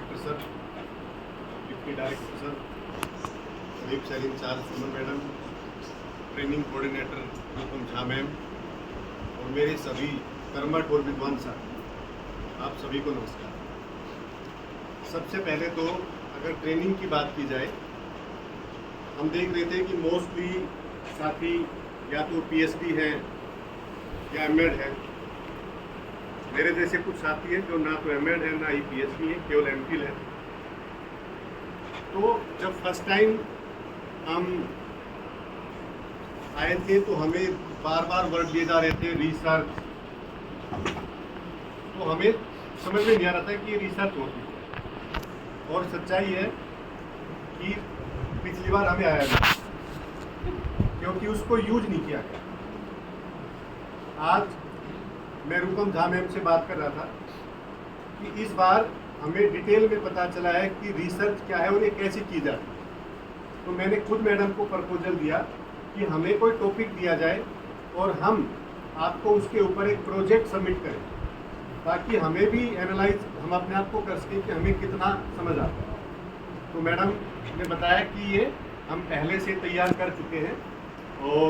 Director sir, deputy director sir, lead cell incharge Suman madam, training coordinator Rupam Jha ma'am और मेरे सभी कर्मठ और विद्वान साथी, आप सभी को नमस्कार। सबसे पहले तो अगर ट्रेनिंग की बात की जाए, हम देख रहे थे कि मोस्टली साथी या तो पीएचडी हैं या एमएड है। मेरे जैसे कुछ साथी हैं जो ना तो एमएड है ना ही पीएचडी है, केवल एमफिल है। तो जब फर्स्ट टाइम हम आए थे तो हमें बार बार वर्ड दिए जा रहे थे रिसर्च, तो हमें समझ में नहीं आ रहा था कि ये रिसर्च होती है। और सच्चाई है कि पिछली बार हमें आया नहीं, क्योंकि उसको यूज नहीं किया गया। आज मैं रूपम झा मैम से बात कर रहा था कि इस बार हमें डिटेल में पता चला है कि रिसर्च क्या है और ये कैसे की जाती है। तो मैंने खुद मैडम को प्रपोजल दिया कि हमें कोई टॉपिक दिया जाए और हम आपको उसके ऊपर एक प्रोजेक्ट सबमिट करें, ताकि हमें भी एनालाइज हम अपने आप को कर सकें कि हमें कितना समझ आता है। तो मैडम ने बताया कि ये हम पहले से तैयार कर चुके हैं और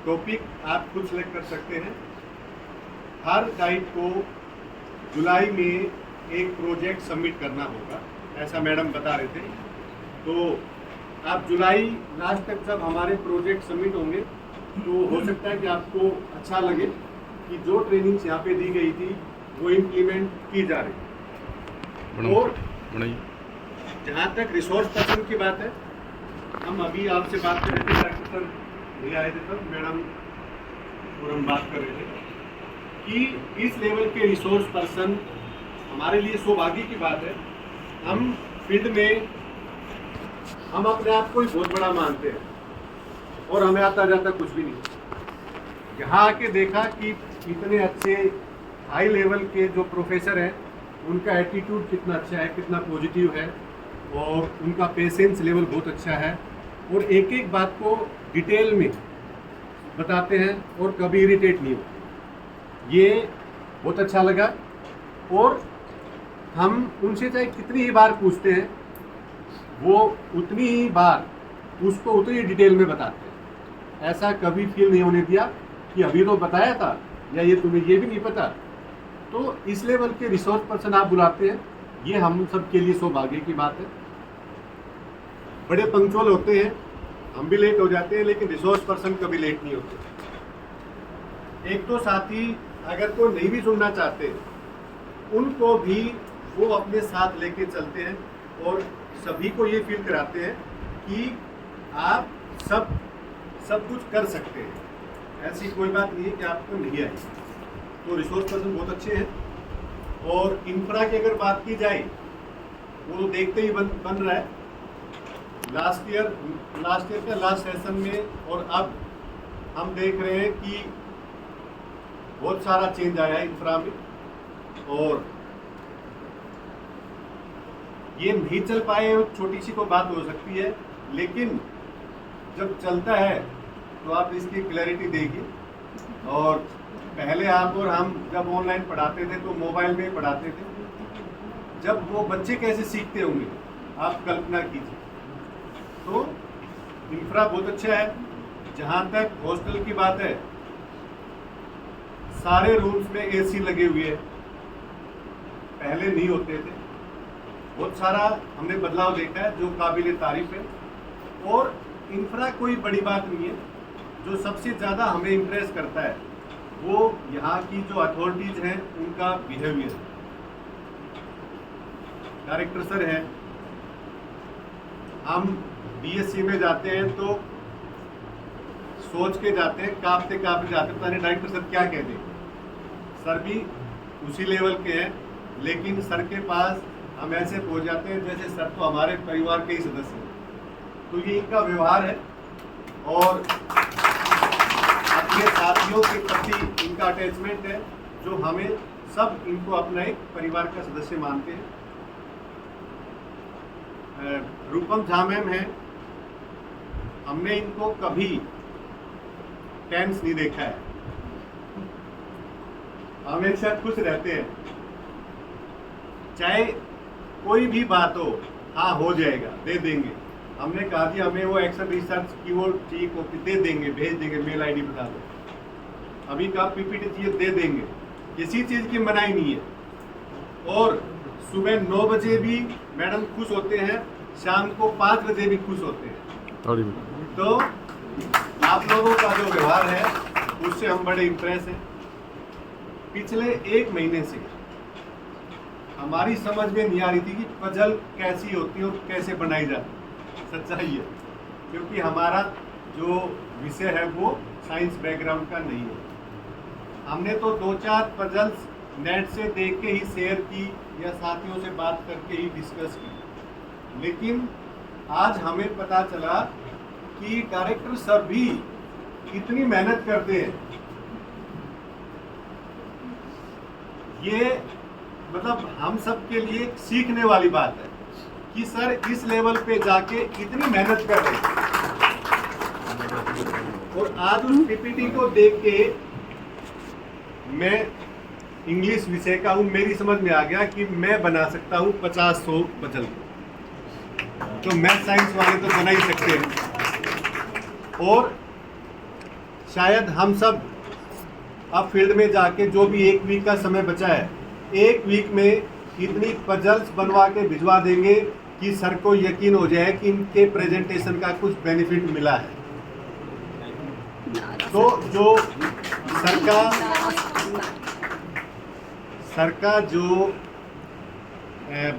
टॉपिक आप खुद सेलेक्ट कर सकते हैं। हर गाइड को जुलाई में एक प्रोजेक्ट सबमिट करना होगा, ऐसा मैडम बता रहे थे। तो आप जुलाई लास्ट तक जब हमारे प्रोजेक्ट सबमिट होंगे तो हो सकता है कि आपको अच्छा लगे कि जो ट्रेनिंग्स यहाँ पे दी गई थी वो इम्प्लीमेंट की जा रही है। और जहाँ तक रिसोर्स पर्सन की बात है, हम अभी आपसे बात कर रहे थे, डॉक्टर सर नहीं आए थे तब मैडम और हम बात कर रहे थे कि इस लेवल के रिसोर्स पर्सन हमारे लिए सौभाग्य की बात है। हम फील्ड में हम अपने आप को ही बहुत बड़ा मानते हैं और हमें आता जाता कुछ भी नहीं। यहाँ आके देखा कि इतने अच्छे हाई लेवल के जो प्रोफेसर हैं उनका एटीट्यूड कितना अच्छा है, कितना पॉजिटिव है और उनका पेशेंस लेवल बहुत अच्छा है और एक एक बात को डिटेल में बताते हैं और कभी इरिटेट नहीं होते। ये बहुत अच्छा लगा और हम उनसे चाहे कितनी ही बार पूछते हैं वो उतनी ही बार उसको उतनी डिटेल में बताते हैं। ऐसा कभी फील नहीं होने दिया कि अभी तो बताया था या ये तुम्हें ये भी नहीं पता। तो इस लेवल के रिसोर्स पर्सन आप बुलाते हैं, ये हम सब के लिए सौभाग्य की बात है। बड़े पंक्चुअल होते हैं, हम भी लेट हो जाते हैं, लेकिन रिसोर्स पर्सन कभी लेट नहीं होते। एक तो साथी अगर कोई नहीं भी सुनना चाहते उनको भी वो अपने साथ लेके चलते हैं और सभी को ये फील कराते हैं कि आप सब कुछ कर सकते हैं, ऐसी कोई बात नहीं है कि आपको नहीं आए। तो रिसोर्स पर्सन बहुत अच्छे हैं। और इंफ्रा की अगर बात की जाए वो देखते ही बन रहा है। लास्ट ईयर के लास्ट सेशन में और अब हम देख रहे हैं कि बहुत सारा चेंज आया है इंफ्रा में और ये नहीं चल पाए, छोटी सी कोई बात हो सकती है, लेकिन जब चलता है तो आप इसकी क्लैरिटी देखिए। और पहले आप और हम जब ऑनलाइन पढ़ाते थे तो मोबाइल में पढ़ाते थे, जब वो बच्चे कैसे सीखते होंगे आप कल्पना कीजिए। तो इंफ्रा बहुत अच्छा है। जहाँ तक हॉस्टल की बात है, सारे रूम्स में एसी लगे हुए हैं, पहले नहीं होते थे। बहुत सारा हमने बदलाव देखा है जो काबिल तारीफ है। और इंफ्रा कोई बड़ी बात नहीं है, जो सबसे ज़्यादा हमें इम्प्रेस करता है वो यहाँ की जो अथॉरिटीज़ हैं उनका बिहेवियर। डायरेक्टर सर हैं, हम बीएससी में जाते हैं तो सोच के जाते हैं, कांपते कांपते जाते हैं, पता नहीं डायरेक्टर सर क्या कहते हैं। सर भी उसी लेवल के हैं, लेकिन सर के पास हम ऐसे पहुंच जाते हैं जैसे सर तो हमारे परिवार के ही सदस्य हैं। तो ये इनका व्यवहार है और अपने साथियों के प्रति इनका अटैचमेंट है, जो हमें सब इनको अपना एक परिवार का सदस्य मानते हैं। रूपम झा मैम है, हमने इनको कभी टेंस नहीं देखा है, हमेशा खुश रहते हैं। चाहे कोई भी बात हो, हाँ हो जाएगा, दे देंगे। हमने कहा कि हमें वो एक्सेल रिसर्च की वो चाहिए कॉपी, दे देंगे, भेज देंगे, मेल आईडी बता दो। अभी का पीपीटी चाहिए, दे देंगे, किसी चीज़ की मनाही नहीं है। और सुबह 9 बजे भी मैडम खुश होते हैं, शाम को 5 बजे भी खुश होते हैं। तो आप लोगों का जो व्यवहार है उससे हम बड़े इम्प्रेस हैं। पिछले 1 महीने से हमारी समझ में नहीं आ रही थी कि पजल कैसी होती है और कैसे बनाई जाती है। सच्चाई है, क्योंकि हमारा जो विषय है वो साइंस बैकग्राउंड का नहीं है। हमने तो 2-4 पजल्स नेट से देख के ही शेयर की या साथियों से बात करके ही डिस्कस की, लेकिन आज हमें पता चला कि डायरेक्टर सर भी इतनी मेहनत करते हैं। ये मतलब हम सब के लिए सीखने वाली बात है कि सर इस लेवल पे जाके इतनी मेहनत कर रहे हैं। और आज उस पीपीटी को देख के मैं इंग्लिश विषय का हूँ, मेरी समझ में आ गया कि मैं बना सकता हूँ 50-100 पजल। तो मैथ साइंस वाले तो बना ही सकते हैं। और शायद हम सब अब फील्ड में जाके जो भी 1 वीक का समय बचा है, 1 वीक में इतनी पजल्स बनवा के भिजवा देंगे कि सर को यकीन हो जाए कि इनके प्रेजेंटेशन का कुछ बेनिफिट मिला है। तो जो सर का जो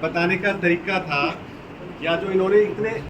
बताने का तरीका था, या जो इन्होंने इतने